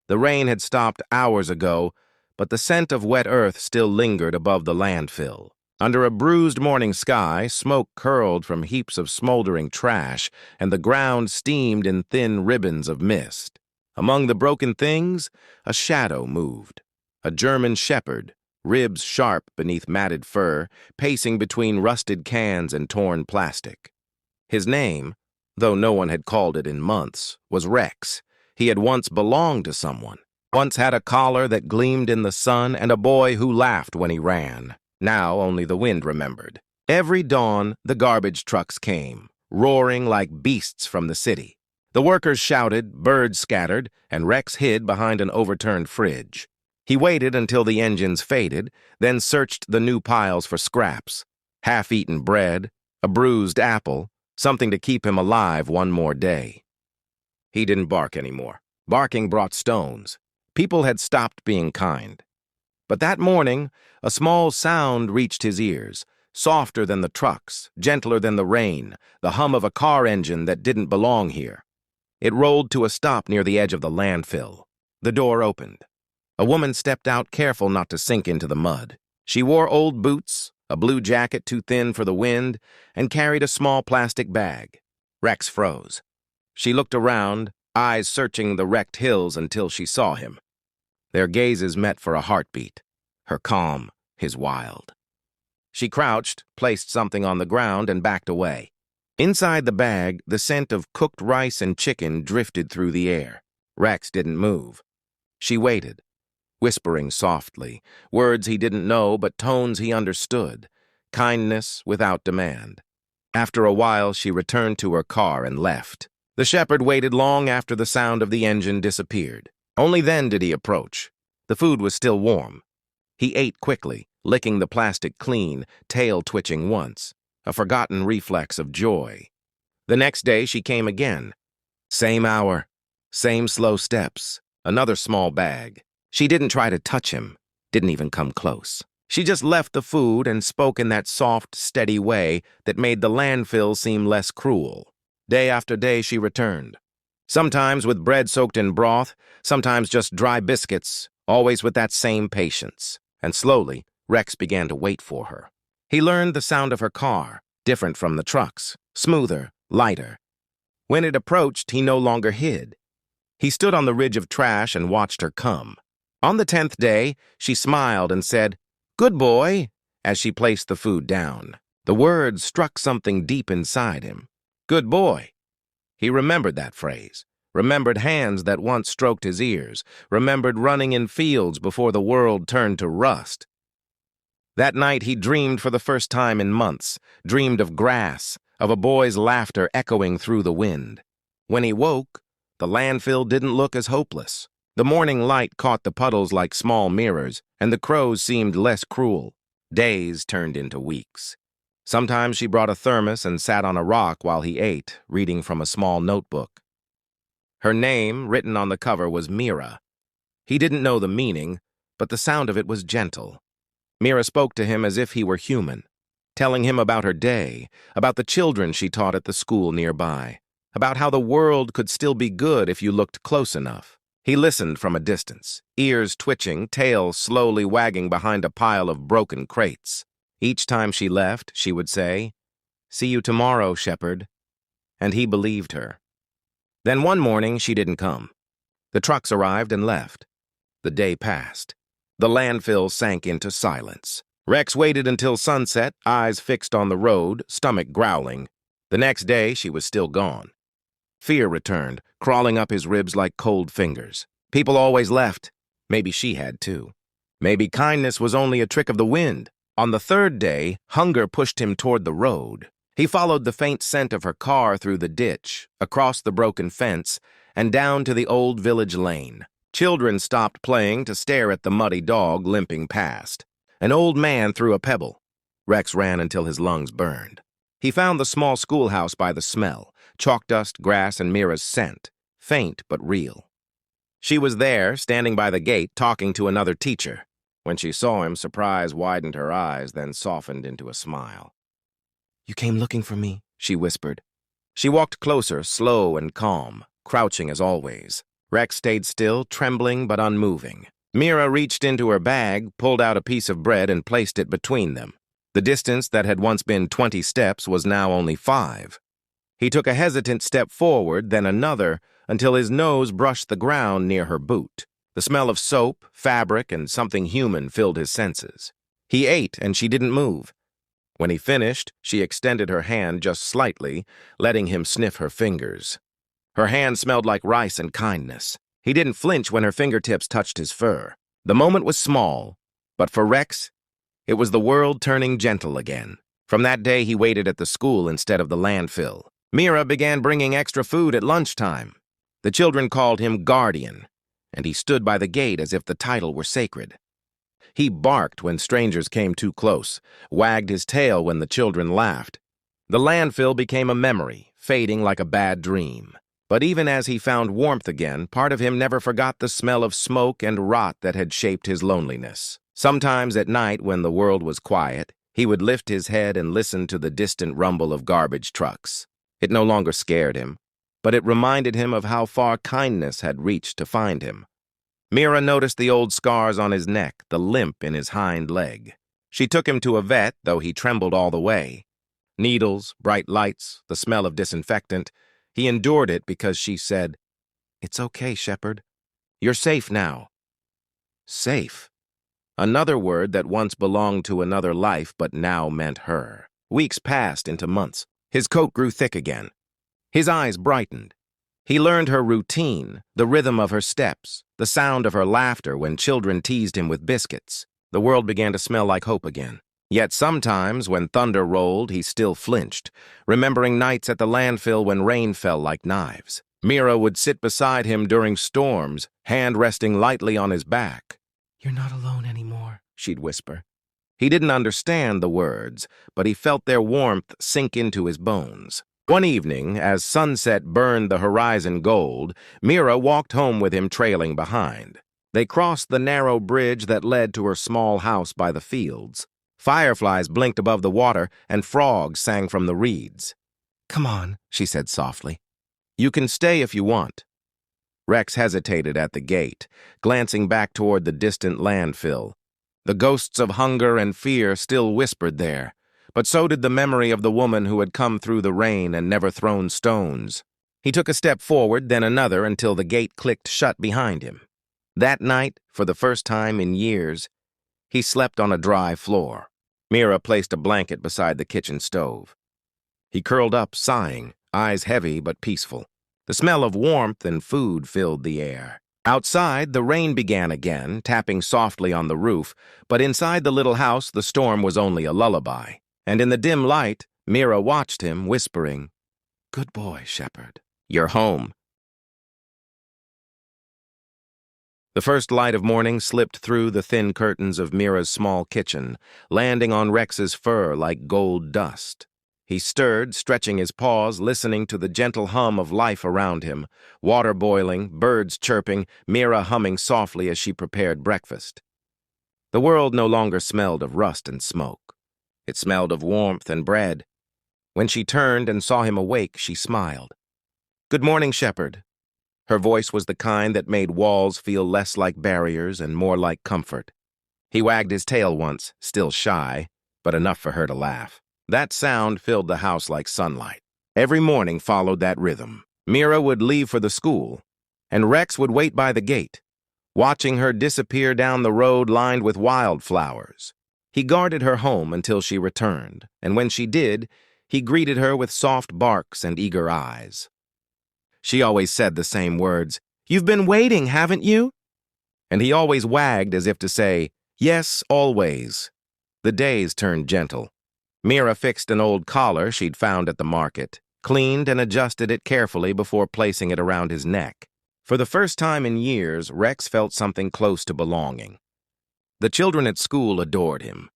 The rain had stopped hours ago, but the scent of wet earth still lingered above the landfill. Under a bruised morning sky, smoke curled from heaps of smoldering trash, and the ground steamed in thin ribbons of mist. Among the broken things, a shadow moved. A German shepherd, ribs sharp beneath matted fur, pacing between rusted cans and torn plastic. His name, though no one had called it in months, was Rex. He had once belonged to someone, once had a collar that gleamed in the sun and a boy who laughed when he ran. Now only the wind remembered. Every dawn, the garbage trucks came, roaring like beasts from the city. The workers shouted, birds scattered, and Rex hid behind an overturned fridge. He waited until the engines faded, then searched the new piles for scraps. Half-eaten bread, a bruised apple, something to keep him alive one more day. He didn't bark anymore. Barking brought stones. People had stopped being kind. But that morning, a small sound reached his ears, softer than the trucks, gentler than the rain, the hum of a car engine that didn't belong here. It rolled to a stop near the edge of the landfill. The door opened. A woman stepped out, careful not to sink into the mud. She wore old boots, a blue jacket too thin for the wind, and carried a small plastic bag. Rex froze. She looked around, eyes searching the wrecked hills until she saw him. Their gazes met for a heartbeat, her calm, his wild. She crouched, placed something on the ground, and backed away. Inside the bag, the scent of cooked rice and chicken drifted through the air. Rex didn't move. She waited, whispering softly, words he didn't know but tones he understood, kindness without demand. After a while, she returned to her car and left. The shepherd waited long after the sound of the engine disappeared. Only then did he approach. The food was still warm. He ate quickly, licking the plastic clean, tail twitching once, a forgotten reflex of joy. The next day she came again. Same hour, same slow steps, another small bag. She didn't try to touch him, didn't even come close. She just left the food and spoke in that soft, steady way that made the landfill seem less cruel. Day after day she returned. Sometimes with bread soaked in broth, sometimes just dry biscuits, always with that same patience. And slowly, Rex began to wait for her. He learned the sound of her car, different from the trucks, smoother, lighter. When it approached, he no longer hid. He stood on the ridge of trash and watched her come. On the 10th day, she smiled and said, "Good boy," as she placed the food down. The words struck something deep inside him. Good boy. He remembered that phrase, remembered hands that once stroked his ears, remembered running in fields before the world turned to rust. That night he dreamed for the first time in months, dreamed of grass, of a boy's laughter echoing through the wind. When he woke, the landfill didn't look as hopeless. The morning light caught the puddles like small mirrors, and the crows seemed less cruel. Days turned into weeks. Sometimes she brought a thermos and sat on a rock while he ate, reading from a small notebook. Her name, written on the cover, was Mira. He didn't know the meaning, but the sound of it was gentle. Mira spoke to him as if he were human, telling him about her day, about the children she taught at the school nearby, about how the world could still be good if you looked close enough. He listened from a distance, ears twitching, tail slowly wagging behind a pile of broken crates. Each time she left, she would say, "See you tomorrow, shepherd." And he believed her. Then one morning, she didn't come. The trucks arrived and left. The day passed. The landfill sank into silence. Rex waited until sunset, eyes fixed on the road, stomach growling. The next day, she was still gone. Fear returned, crawling up his ribs like cold fingers. People always left. Maybe she had too. Maybe kindness was only a trick of the wind. On the 3rd day, hunger pushed him toward the road. He followed the faint scent of her car through the ditch, across the broken fence, and down to the old village lane. Children stopped playing to stare at the muddy dog limping past. An old man threw a pebble. Rex ran until his lungs burned. He found the small schoolhouse by the smell, chalk dust, grass, and Mira's scent, faint but real. She was there, standing by the gate, talking to another teacher. When she saw him, surprise widened her eyes, then softened into a smile. "You came looking for me," she whispered. She walked closer, slow and calm, crouching as always. Rex stayed still, trembling but unmoving. Mira reached into her bag, pulled out a piece of bread, and placed it between them. The distance that had once been 20 steps was now only 5. He took a hesitant step forward, then another, until his nose brushed the ground near her boot. The smell of soap, fabric, and something human filled his senses. He ate, and she didn't move. When he finished, she extended her hand just slightly, letting him sniff her fingers. Her hand smelled like rice and kindness. He didn't flinch when her fingertips touched his fur. The moment was small, but for Rex, it was the world turning gentle again. From that day, he waited at the school instead of the landfill. Mira began bringing extra food at lunchtime. The children called him Guardian, and he stood by the gate as if the title were sacred. He barked when strangers came too close, wagged his tail when the children laughed. The landfill became a memory, fading like a bad dream. But even as he found warmth again, part of him never forgot the smell of smoke and rot that had shaped his loneliness. Sometimes at night, when the world was quiet, he would lift his head and listen to the distant rumble of garbage trucks. It no longer scared him, but it reminded him of how far kindness had reached to find him. Mira noticed the old scars on his neck, the limp in his hind leg. She took him to a vet, though he trembled all the way. Needles, bright lights, the smell of disinfectant. He endured it because she said, "It's okay, Shepherd. You're safe now." Safe. Another word that once belonged to another life but now meant her. Weeks passed into months. His coat grew thick again. His eyes brightened. He learned her routine, the rhythm of her steps, the sound of her laughter when children teased him with biscuits. The world began to smell like hope again. Yet sometimes, when thunder rolled, he still flinched, remembering nights at the landfill when rain fell like knives. Mira would sit beside him during storms, hand resting lightly on his back. "You're not alone anymore," she'd whisper. He didn't understand the words, but he felt their warmth sink into his bones. One evening, as sunset burned the horizon gold, Mira walked home with him trailing behind. They crossed the narrow bridge that led to her small house by the fields. Fireflies blinked above the water, and frogs sang from the reeds. "Come on," she said softly. "You can stay if you want." Rex hesitated at the gate, glancing back toward the distant landfill. The ghosts of hunger and fear still whispered there, but so did the memory of the woman who had come through the rain and never thrown stones. He took a step forward, then another, until the gate clicked shut behind him. That night, for the first time in years, he slept on a dry floor. Mira placed a blanket beside the kitchen stove. He curled up, sighing, eyes heavy but peaceful. The smell of warmth and food filled the air. Outside, the rain began again, tapping softly on the roof, but inside the little house, the storm was only a lullaby. And in the dim light, Mira watched him, whispering, "Good boy, Shepherd. You're home." The first light of morning slipped through the thin curtains of Mira's small kitchen, landing on Rex's fur like gold dust. He stirred, stretching his paws, listening to the gentle hum of life around him, water boiling, birds chirping, Mira humming softly as she prepared breakfast. The world no longer smelled of rust and smoke. It smelled of warmth and bread. When she turned and saw him awake, she smiled. "Good morning, Shepherd." Her voice was the kind that made walls feel less like barriers and more like comfort. He wagged his tail once, still shy, but enough for her to laugh. That sound filled the house like sunlight. Every morning followed that rhythm. Mira would leave for the school, and Rex would wait by the gate, watching her disappear down the road lined with wildflowers. He guarded her home until she returned, and when she did, he greeted her with soft barks and eager eyes. She always said the same words, "You've been waiting, haven't you?" And he always wagged as if to say, "Yes, always." The days turned gentle. Mira fixed an old collar she'd found at the market, cleaned and adjusted it carefully before placing it around his neck. For the first time in years, Rex felt something close to belonging. The children at school adored him.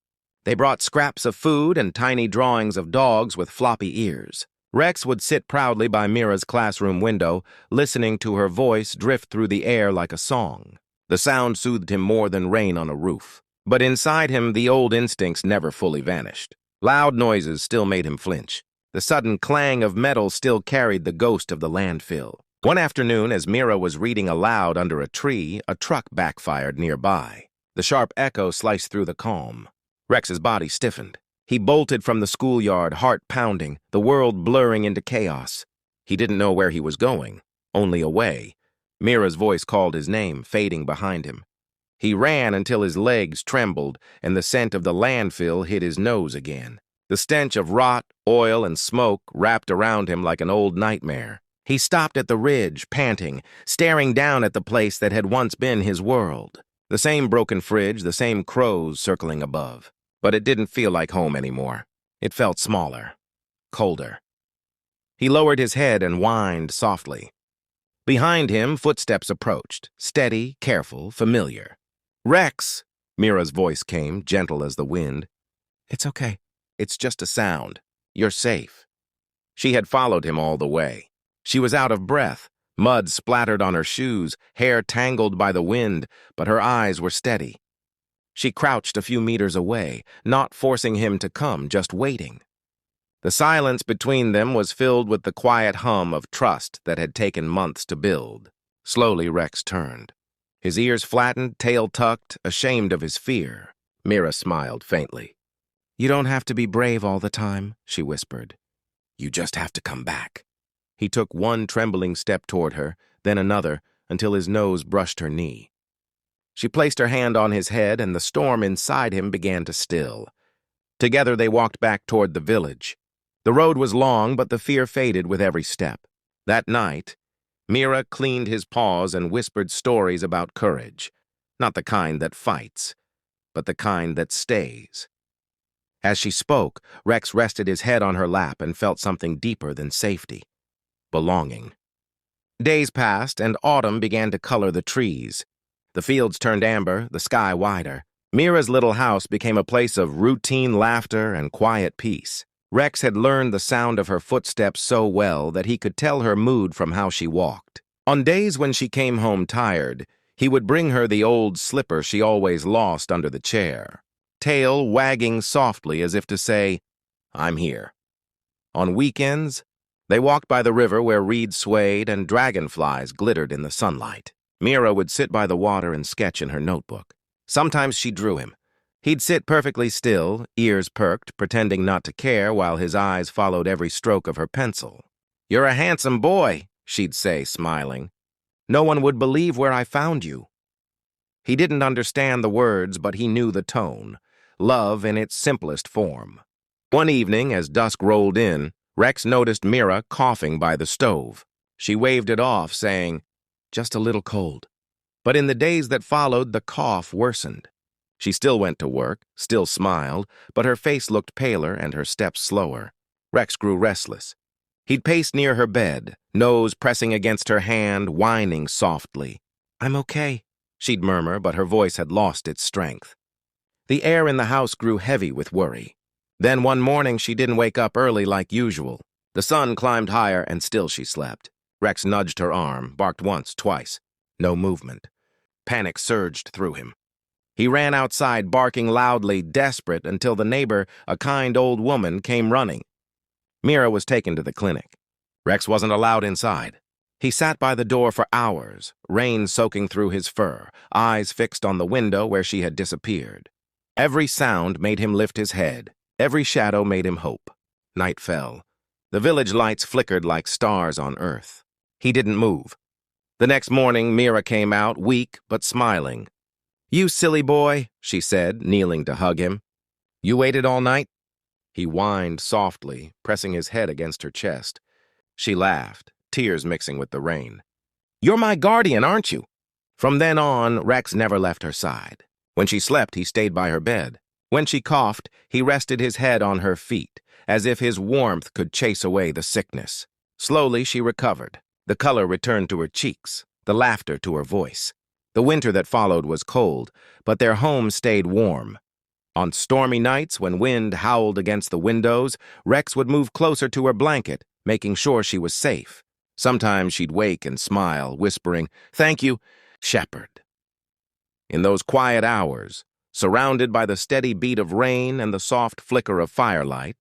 They brought scraps of food and tiny drawings of dogs with floppy ears. Rex would sit proudly by Mira's classroom window, listening to her voice drift through the air like a song. The sound soothed him more than rain on a roof. But inside him, the old instincts never fully vanished. Loud noises still made him flinch. The sudden clang of metal still carried the ghost of the landfill. One afternoon, as Mira was reading aloud under a tree, a truck backfired nearby. The sharp echo sliced through the calm. Rex's body stiffened. He bolted from the schoolyard, heart pounding, the world blurring into chaos. He didn't know where he was going, only away. Mira's voice called his name, fading behind him. He ran until his legs trembled, and the scent of the landfill hit his nose again. The stench of rot, oil, and smoke wrapped around him like an old nightmare. He stopped at the ridge, panting, staring down at the place that had once been his world. The same broken fridge, the same crows circling above. But it didn't feel like home anymore. It felt smaller, colder. He lowered his head and whined softly. Behind him, footsteps approached, steady, careful, familiar. "Rex!" Mira's voice came, gentle as the wind. "It's okay. It's just a sound. You're safe." She had followed him all the way. She was out of breath, mud splattered on her shoes, hair tangled by the wind, but her eyes were steady. She crouched a few meters away, not forcing him to come, just waiting. The silence between them was filled with the quiet hum of trust that had taken months to build. Slowly, Rex turned. His ears flattened, tail tucked, ashamed of his fear. Mira smiled faintly. "You don't have to be brave all the time," she whispered. "You just have to come back." He took one trembling step toward her, then another, until his nose brushed her knee. She placed her hand on his head, and the storm inside him began to still. Together they walked back toward the village. The road was long, but the fear faded with every step. That night, Mira cleaned his paws and whispered stories about courage, not the kind that fights, but the kind that stays. As she spoke, Rex rested his head on her lap and felt something deeper than safety. Belonging. Days passed, and autumn began to color the trees. The fields turned amber, the sky wider. Mira's little house became a place of routine laughter and quiet peace. Rex had learned the sound of her footsteps so well that he could tell her mood from how she walked. On days when she came home tired, he would bring her the old slipper she always lost under the chair, tail wagging softly as if to say, "I'm here." On weekends, they walked by the river where reeds swayed and dragonflies glittered in the sunlight. Mira would sit by the water and sketch in her notebook. Sometimes she drew him. He'd sit perfectly still, ears perked, pretending not to care while his eyes followed every stroke of her pencil. "You're a handsome boy," she'd say, smiling. "No one would believe where I found you." He didn't understand the words, but he knew the tone. Love in its simplest form. One evening, as dusk rolled in, Rex noticed Mira coughing by the stove. She waved it off, saying, "Just a little cold." But in the days that followed, the cough worsened. She still went to work, still smiled, but her face looked paler and her steps slower. Rex grew restless. He'd pace near her bed, nose pressing against her hand, whining softly. "I'm okay," she'd murmur, but her voice had lost its strength. The air in the house grew heavy with worry. Then one morning she didn't wake up early like usual. The sun climbed higher and still she slept. Rex nudged her arm, barked once, twice. No movement. Panic surged through him. He ran outside, barking loudly, desperate, until the neighbor, a kind old woman, came running. Mira was taken to the clinic. Rex wasn't allowed inside. He sat by the door for hours, rain soaking through his fur, eyes fixed on the window where she had disappeared. Every sound made him lift his head. Every shadow made him hope. Night fell. The village lights flickered like stars on earth. He didn't move. The next morning, Mira came out, weak but smiling. "You silly boy," she said, kneeling to hug him. "You waited all night?" He whined softly, pressing his head against her chest. She laughed, tears mixing with the rain. "You're my guardian, aren't you?" From then on, Rex never left her side. When she slept, he stayed by her bed. When she coughed, he rested his head on her feet, as if his warmth could chase away the sickness. Slowly, she recovered. The color returned to her cheeks, the laughter to her voice. The winter that followed was cold, but their home stayed warm. On stormy nights, when wind howled against the windows, Rex would move closer to her blanket, making sure she was safe. Sometimes she'd wake and smile, whispering, "Thank you, Shepherd." In those quiet hours, surrounded by the steady beat of rain and the soft flicker of firelight,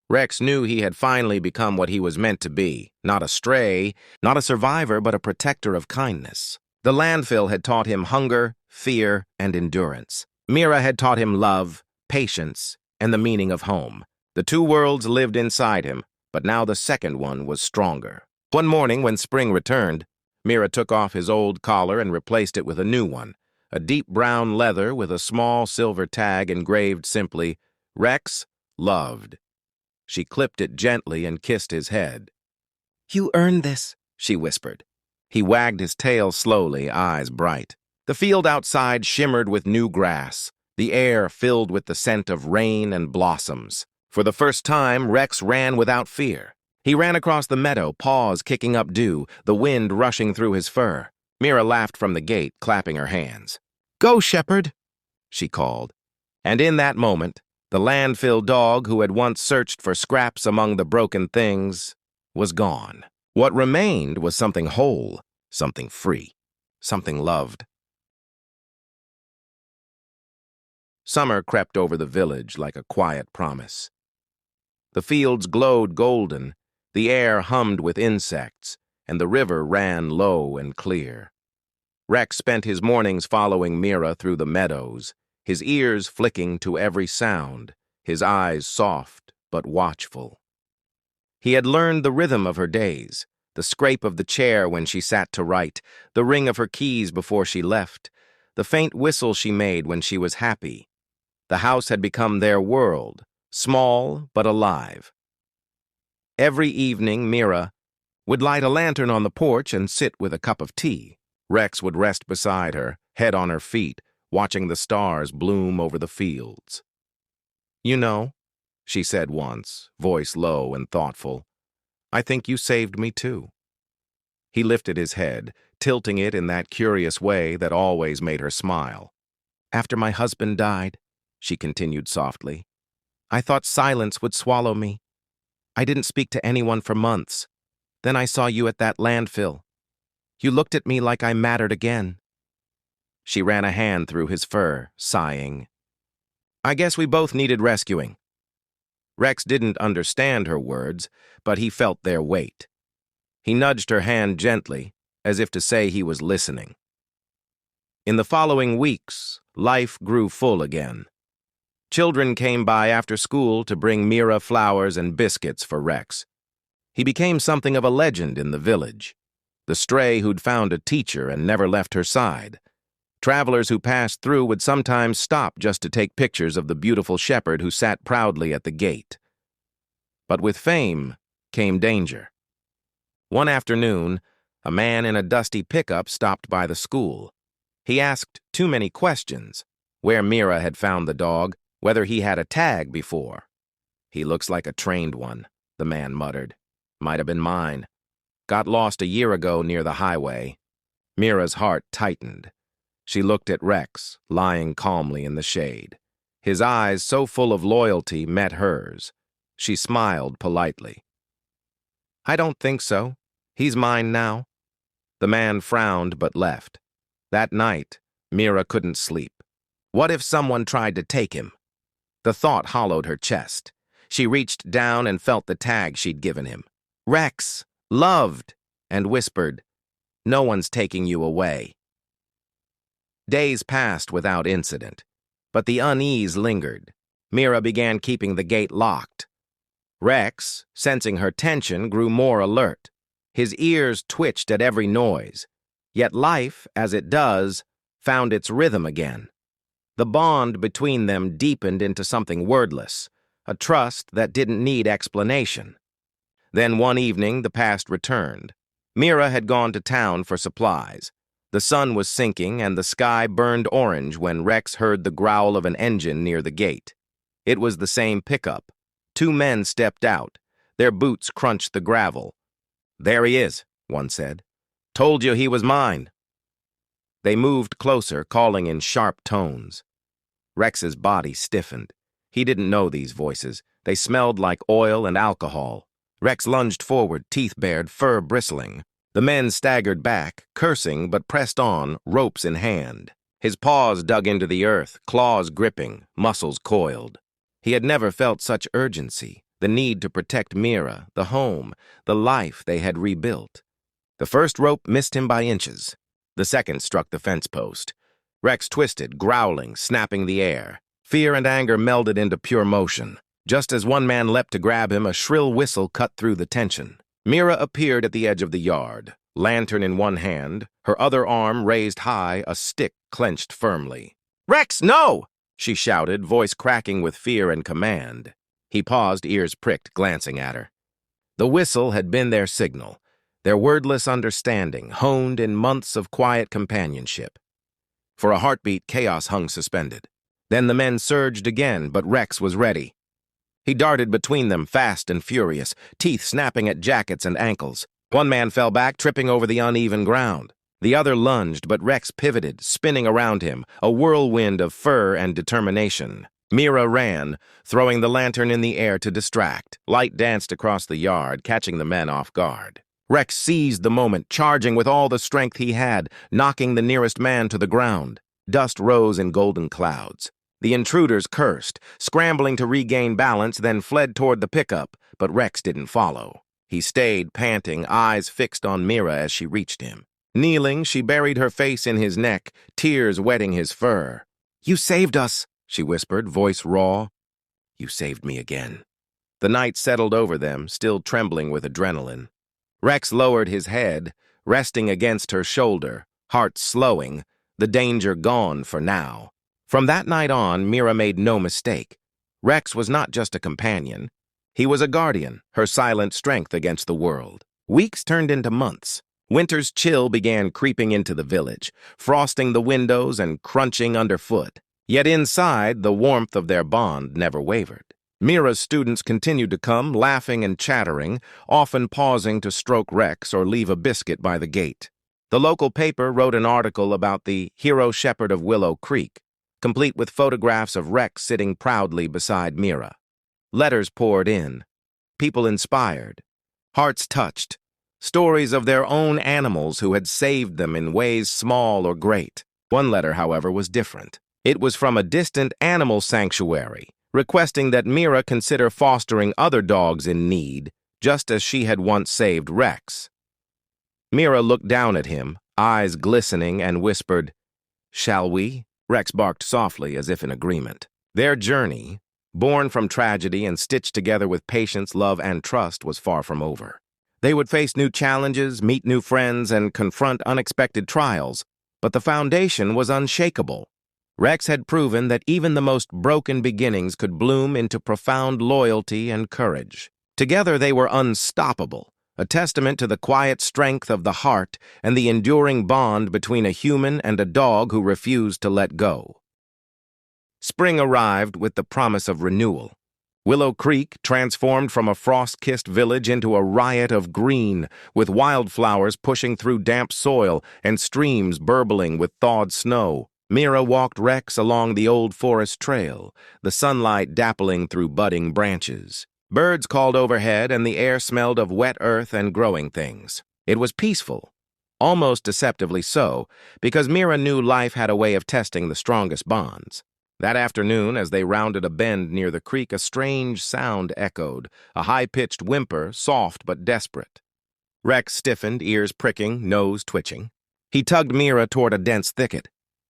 Rex knew he had finally become what he was meant to be, not a stray, not a survivor, but a protector of kindness. The landfill had taught him hunger, fear, and endurance. Mira had taught him love, patience, and the meaning of home. The two worlds lived inside him, but now the second one was stronger. One morning, when spring returned, Mira took off his old collar and replaced it with a new one, a deep brown leather with a small silver tag engraved simply, Rex Loved. She clipped it gently and kissed his head. "You earned this," she whispered. He wagged his tail slowly, eyes bright. The field outside shimmered with new grass, the air filled with the scent of rain and blossoms. For the first time, Rex ran without fear. He ran across the meadow, paws kicking up dew, the wind rushing through his fur. Mira laughed from the gate, clapping her hands. "Go, shepherd," she called. And in that moment, the landfill dog who had once searched for scraps among the broken things was gone. What remained was something whole, something free, something loved. Summer crept over the village like a quiet promise. The fields glowed golden, the air hummed with insects, and the river ran low and clear. Rex spent his mornings following Mira through the meadows, his ears flicking to every sound, his eyes soft but watchful. He had learned the rhythm of her days, the scrape of the chair when she sat to write, the ring of her keys before she left, the faint whistle she made when she was happy. The house had become their world, small but alive. Every evening, Mira would light a lantern on the porch and sit with a cup of tea. Rex would rest beside her, head on her feet, watching the stars bloom over the fields. "You know," she said once, voice low and thoughtful, "I think you saved me too." He lifted his head, tilting it in that curious way that always made her smile. "After my husband died," she continued softly, "I thought silence would swallow me. I didn't speak to anyone for months. Then I saw you at that landfill. You looked at me like I mattered again." She ran a hand through his fur, sighing. "I guess we both needed rescuing." Rex didn't understand her words, but he felt their weight. He nudged her hand gently, as if to say he was listening. In the following weeks, life grew full again. Children came by after school to bring Mira flowers and biscuits for Rex. He became something of a legend in the village, the stray who'd found a teacher and never left her side. Travelers who passed through would sometimes stop just to take pictures of the beautiful shepherd who sat proudly at the gate. But with fame came danger. One afternoon, a man in a dusty pickup stopped by the school. He asked too many questions: where Mira had found the dog, whether he had a tag before. "He looks like a trained one," the man muttered. "Might have been mine. Got lost a year ago near the highway." Mira's heart tightened. She looked at Rex, lying calmly in the shade. His eyes, so full of loyalty, met hers. She smiled politely. "I don't think so. He's mine now." The man frowned but left. That night, Mira couldn't sleep. What if someone tried to take him? The thought hollowed her chest. She reached down and felt the tag she'd given him. "Rex, loved," and whispered, "No one's taking you away." Days passed without incident, but the unease lingered. Mira began keeping the gate locked. Rex, sensing her tension, grew more alert. His ears twitched at every noise. Yet life, as it does, found its rhythm again. The bond between them deepened into something wordless, a trust that didn't need explanation. Then one evening, the past returned. Mira had gone to town for supplies. The sun was sinking and the sky burned orange when Rex heard the growl of an engine near the gate. It was the same pickup. Two men stepped out. Their boots crunched the gravel. "There he is," one said. "Told you he was mine." They moved closer, calling in sharp tones. Rex's body stiffened. He didn't know these voices. They smelled like oil and alcohol. Rex lunged forward, teeth bared, fur bristling. The men staggered back, cursing but pressed on, ropes in hand. His paws dug into the earth, claws gripping, muscles coiled. He had never felt such urgency, the need to protect Mira, the home, the life they had rebuilt. The first rope missed him by inches. The second struck the fence post. Rex twisted, growling, snapping the air. Fear and anger melded into pure motion. Just as one man leapt to grab him, a shrill whistle cut through the tension. Mira appeared at the edge of the yard, lantern in one hand, her other arm raised high, a stick clenched firmly. "Rex, no!" she shouted, voice cracking with fear and command. He paused, ears pricked, glancing at her. The whistle had been their signal, their wordless understanding, honed in months of quiet companionship. For a heartbeat, chaos hung suspended. Then the men surged again, but Rex was ready. He darted between them, fast and furious, teeth snapping at jackets and ankles. One man fell back, tripping over the uneven ground. The other lunged, but Rex pivoted, spinning around him, a whirlwind of fur and determination. Mira ran, throwing the lantern in the air to distract. Light danced across the yard, catching the men off guard. Rex seized the moment, charging with all the strength he had, knocking the nearest man to the ground. Dust rose in golden clouds. The intruders cursed, scrambling to regain balance, then fled toward the pickup, but Rex didn't follow. He stayed, panting, eyes fixed on Mira as she reached him. Kneeling, she buried her face in his neck, tears wetting his fur. "You saved us," she whispered, voice raw. "You saved me again." The night settled over them, still trembling with adrenaline. Rex lowered his head, resting against her shoulder, heart slowing, the danger gone for now. From that night on, Mira made no mistake. Rex was not just a companion. He was a guardian, her silent strength against the world. Weeks turned into months. Winter's chill began creeping into the village, frosting the windows and crunching underfoot. Yet inside, the warmth of their bond never wavered. Mira's students continued to come, laughing and chattering, often pausing to stroke Rex or leave a biscuit by the gate. The local paper wrote an article about the hero shepherd of Willow Creek, complete with photographs of Rex sitting proudly beside Mira. Letters poured in, people inspired, hearts touched, stories of their own animals who had saved them in ways small or great. One letter, however, was different. It was from a distant animal sanctuary, requesting that Mira consider fostering other dogs in need, just as she had once saved Rex. Mira looked down at him, eyes glistening, and whispered, "Shall we?" Rex barked softly, as if in agreement. Their journey, born from tragedy and stitched together with patience, love, and trust, was far from over. They would face new challenges, meet new friends, and confront unexpected trials, but the foundation was unshakable. Rex had proven that even the most broken beginnings could bloom into profound loyalty and courage. Together they were unstoppable, a testament to the quiet strength of the heart and the enduring bond between a human and a dog who refused to let go. Spring arrived with the promise of renewal. Willow Creek transformed from a frost-kissed village into a riot of green, with wildflowers pushing through damp soil and streams burbling with thawed snow. Mira walked Rex along the old forest trail, the sunlight dappling through budding branches. Birds called overhead, and the air smelled of wet earth and growing things. It was peaceful, almost deceptively so, because Mira knew life had a way of testing the strongest bonds. That afternoon, as they rounded a bend near the creek, a strange sound echoed, a high-pitched whimper, soft but desperate. Rex stiffened, ears pricking, nose twitching. He tugged Mira toward a dense thicket.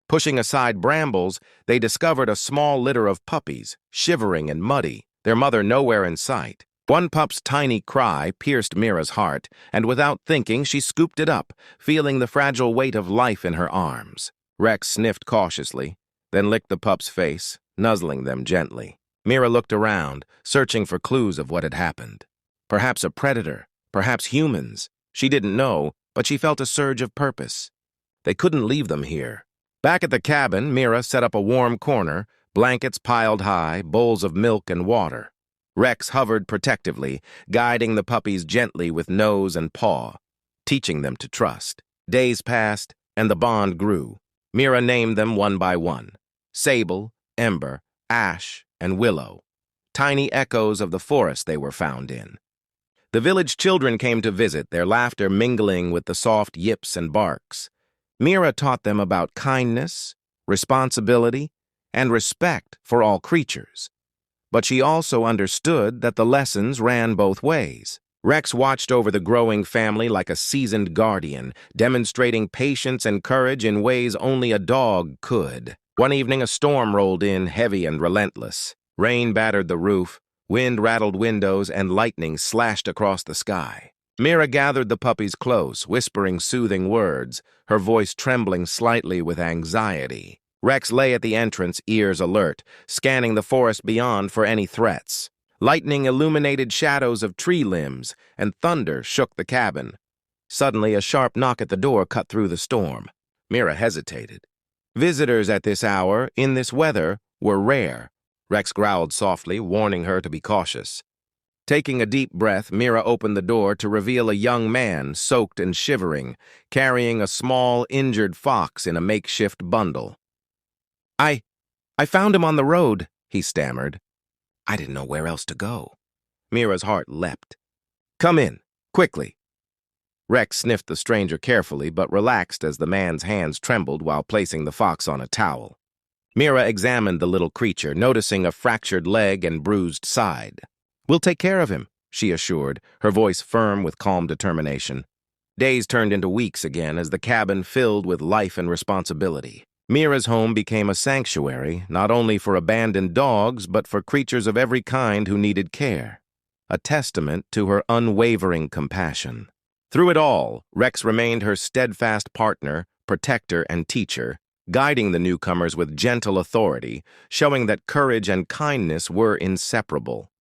Pushing aside brambles, they discovered a small litter of puppies, shivering and muddy, their mother nowhere in sight. One pup's tiny cry pierced Mira's heart, and without thinking, she scooped it up, feeling the fragile weight of life in her arms. Rex sniffed cautiously, then licked the pup's face, nuzzling them gently. Mira looked around, searching for clues of what had happened. Perhaps a predator, perhaps humans. She didn't know, but she felt a surge of purpose. They couldn't leave them here. Back at the cabin, Mira set up a warm corner, blankets piled high, bowls of milk and water. Rex hovered protectively, guiding the puppies gently with nose and paw, teaching them to trust. Days passed, and the bond grew. Mira named them one by one: Sable, Ember, Ash, and Willow, tiny echoes of the forest they were found in. The village children came to visit, their laughter mingling with the soft yips and barks. Mira taught them about kindness, responsibility, and respect for all creatures. but she also understood that the lessons ran both ways. Rex watched over the growing family like a seasoned guardian, demonstrating patience and courage in ways only a dog could. One evening, a storm rolled in, heavy and relentless. Rain battered the roof, wind rattled windows, and lightning slashed across the sky. Mira gathered the puppies close, whispering soothing words, her voice trembling slightly with anxiety. Rex lay at the entrance, ears alert, scanning the forest beyond for any threats. Lightning illuminated shadows of tree limbs, and thunder shook the cabin. Suddenly, a sharp knock at the door cut through the storm. Mira hesitated. Visitors at this hour, in this weather, were rare. Rex growled softly, warning her to be cautious. Taking a deep breath, Mira opened the door to reveal a young man, soaked and shivering, carrying a small, injured fox in a makeshift bundle. I found him on the road, he stammered. I didn't know where else to go. Mira's heart leapt. Come in, quickly. Rex sniffed the stranger carefully, but relaxed as the man's hands trembled while placing the fox on a towel. Mira examined the little creature, noticing a fractured leg and bruised side. We'll take care of him, she assured, her voice firm with calm determination. Days turned into weeks again as the cabin filled with life and responsibility. Mira's home became a sanctuary, not only for abandoned dogs, but for creatures of every kind who needed care. A testament to her unwavering compassion. Through it all, Rex remained her steadfast partner, protector, and teacher, guiding the newcomers with gentle authority, showing that courage and kindness were inseparable.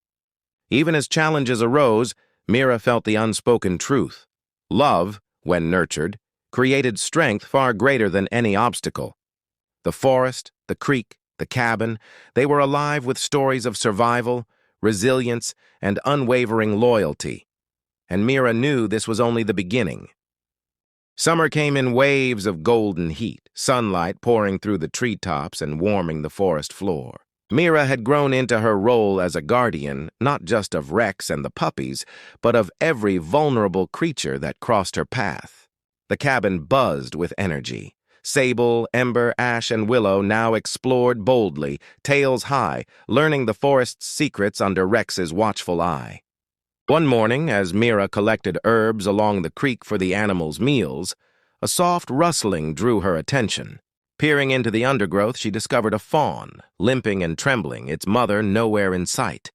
Even as challenges arose, Mira felt the unspoken truth. Love, when nurtured, created strength far greater than any obstacle. The forest, the creek, the cabin, they were alive with stories of survival, resilience, and unwavering loyalty. And Mira knew this was only the beginning. Summer came in waves of golden heat, sunlight pouring through the treetops and warming the forest floor. Mira had grown into her role as a guardian, not just of Rex and the puppies, but of every vulnerable creature that crossed her path. The cabin buzzed with energy. Sable, Ember, Ash, and Willow now explored boldly, tails high, learning the forest's secrets under Rex's watchful eye. One morning, as Mira collected herbs along the creek for the animals' meals, a soft rustling drew her attention. Peering into the undergrowth, she discovered a fawn, limping and trembling, its mother nowhere in sight.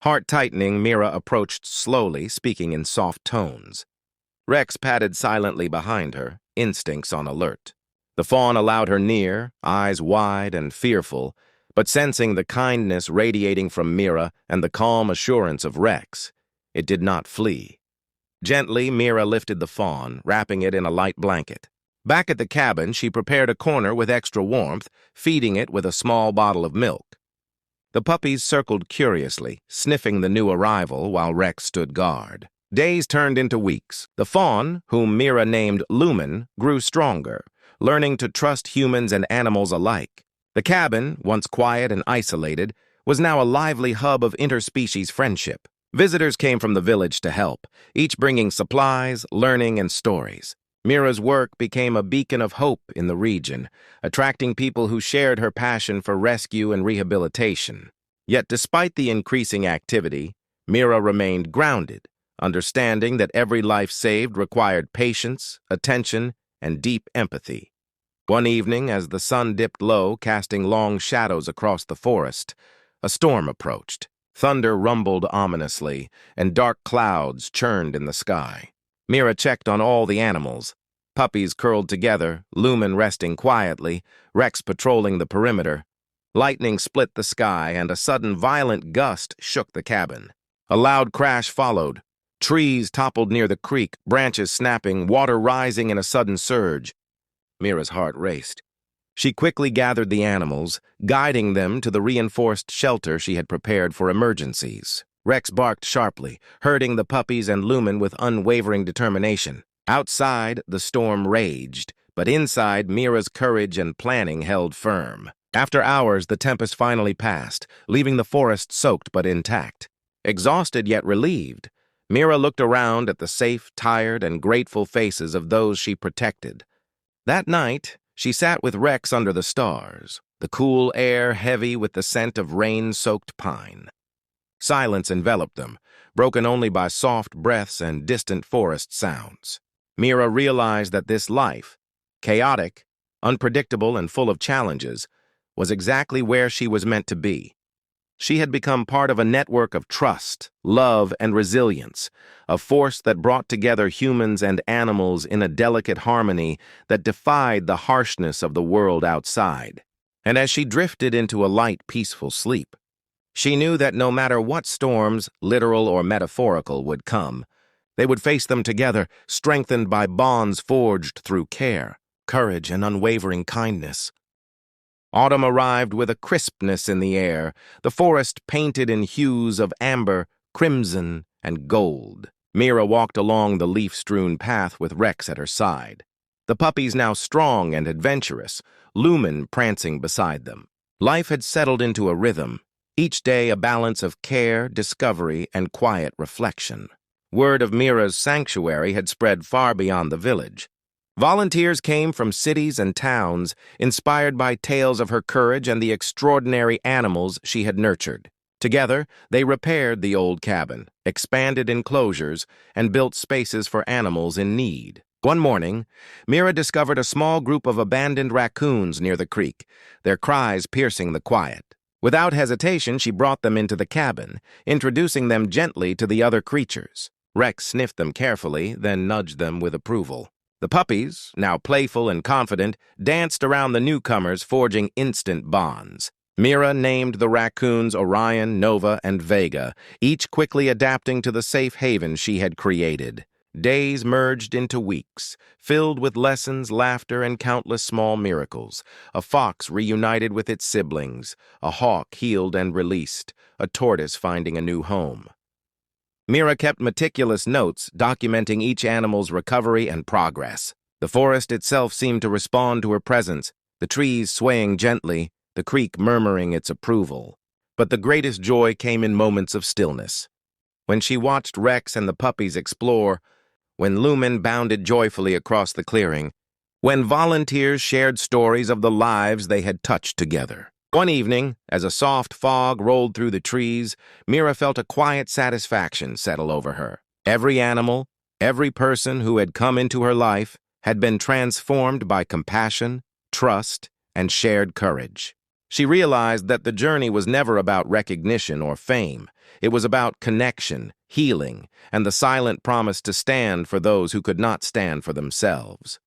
Heart tightening, Mira approached slowly, speaking in soft tones. Rex padded silently behind her, instincts on alert. The fawn allowed her near, eyes wide and fearful, but sensing the kindness radiating from Mira and the calm assurance of Rex, it did not flee. Gently, Mira lifted the fawn, wrapping it in a light blanket. Back at the cabin, she prepared a corner with extra warmth, feeding it with a small bottle of milk. The puppies circled curiously, sniffing the new arrival while Rex stood guard. Days turned into weeks. The fawn, whom Mira named Lumen, grew stronger, learning to trust humans and animals alike. The cabin, once quiet and isolated, was now a lively hub of interspecies friendship. Visitors came from the village to help, each bringing supplies, learning, and stories. Mira's work became a beacon of hope in the region, attracting people who shared her passion for rescue and rehabilitation. Yet despite the increasing activity, Mira remained grounded, understanding that every life saved required patience, attention, and deep empathy. One evening, as the sun dipped low, casting long shadows across the forest, a storm approached. Thunder rumbled ominously, and dark clouds churned in the sky. Mira checked on all the animals. Puppies curled together, Lumen resting quietly, Rex patrolling the perimeter. Lightning split the sky, and a sudden violent gust shook the cabin. A loud crash followed. Trees toppled near the creek, branches snapping, water rising in a sudden surge. Mira's heart raced. She quickly gathered the animals, guiding them to the reinforced shelter she had prepared for emergencies. Rex barked sharply, herding the puppies and Lumen with unwavering determination. Outside, the storm raged, but inside, Mira's courage and planning held firm. After hours, the tempest finally passed, leaving the forest soaked but intact. Exhausted yet relieved, Mira looked around at the safe, tired, and grateful faces of those she protected. That night, She sat with Rex under the stars, the cool air heavy with the scent of rain-soaked pine. Silence enveloped them, broken only by soft breaths and distant forest sounds. Mira realized that this life, chaotic, unpredictable, and full of challenges, was exactly where she was meant to be. She had become part of a network of trust, love, and resilience, a force that brought together humans and animals in a delicate harmony that defied the harshness of the world outside. And as she drifted into a light, peaceful sleep, she knew that no matter what storms, literal or metaphorical, would come, they would face them together, strengthened by bonds forged through care, courage, and unwavering kindness. Autumn arrived with a crispness in the air, the forest painted in hues of amber, crimson, and gold. Mira walked along the leaf-strewn path with Rex at her side. The puppies now strong and adventurous, Lumen prancing beside them. Life had settled into a rhythm, each day a balance of care, discovery, and quiet reflection. Word of Mira's sanctuary had spread far beyond the village. Volunteers came from cities and towns, inspired by tales of her courage and the extraordinary animals she had nurtured. Together, they repaired the old cabin, expanded enclosures, and built spaces for animals in need. One morning, Mira discovered a small group of abandoned raccoons near the creek, their cries piercing the quiet. Without hesitation, she brought them into the cabin, introducing them gently to the other creatures. Rex sniffed them carefully, then nudged them with approval. The puppies, now playful and confident, danced around the newcomers, forging instant bonds. Mira named the raccoons Orion, Nova, and Vega, each quickly adapting to the safe haven she had created. Days merged into weeks, filled with lessons, laughter, and countless small miracles. A fox reunited with its siblings, a hawk healed and released, a tortoise finding a new home. Mira kept meticulous notes documenting each animal's recovery and progress. The forest itself seemed to respond to her presence, the trees swaying gently, the creek murmuring its approval. But the greatest joy came in moments of stillness. When she watched Rex and the puppies explore, when Lumen bounded joyfully across the clearing, when volunteers shared stories of the lives they had touched together. One evening, as a soft fog rolled through the trees, Mira felt a quiet satisfaction settle over her. Every animal, every person who had come into her life had been transformed by compassion, trust, and shared courage. She realized that the journey was never about recognition or fame. It was about connection, healing, and the silent promise to stand for those who could not stand for themselves.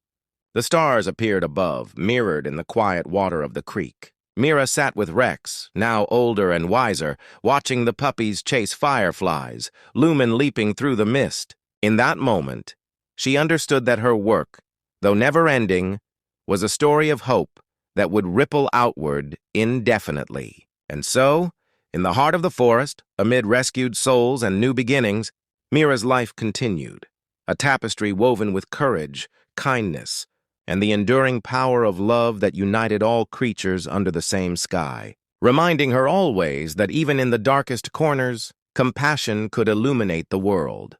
The stars appeared above, mirrored in the quiet water of the creek. Mira sat with Rex, now older and wiser, watching the puppies chase fireflies, Lumen leaping through the mist. In that moment, she understood that her work, though never-ending, was a story of hope that would ripple outward indefinitely. And so, in the heart of the forest, amid rescued souls and new beginnings, Mira's life continued, a tapestry woven with courage, kindness, and the enduring power of love that united all creatures under the same sky, reminding her always that even in the darkest corners, compassion could illuminate the world.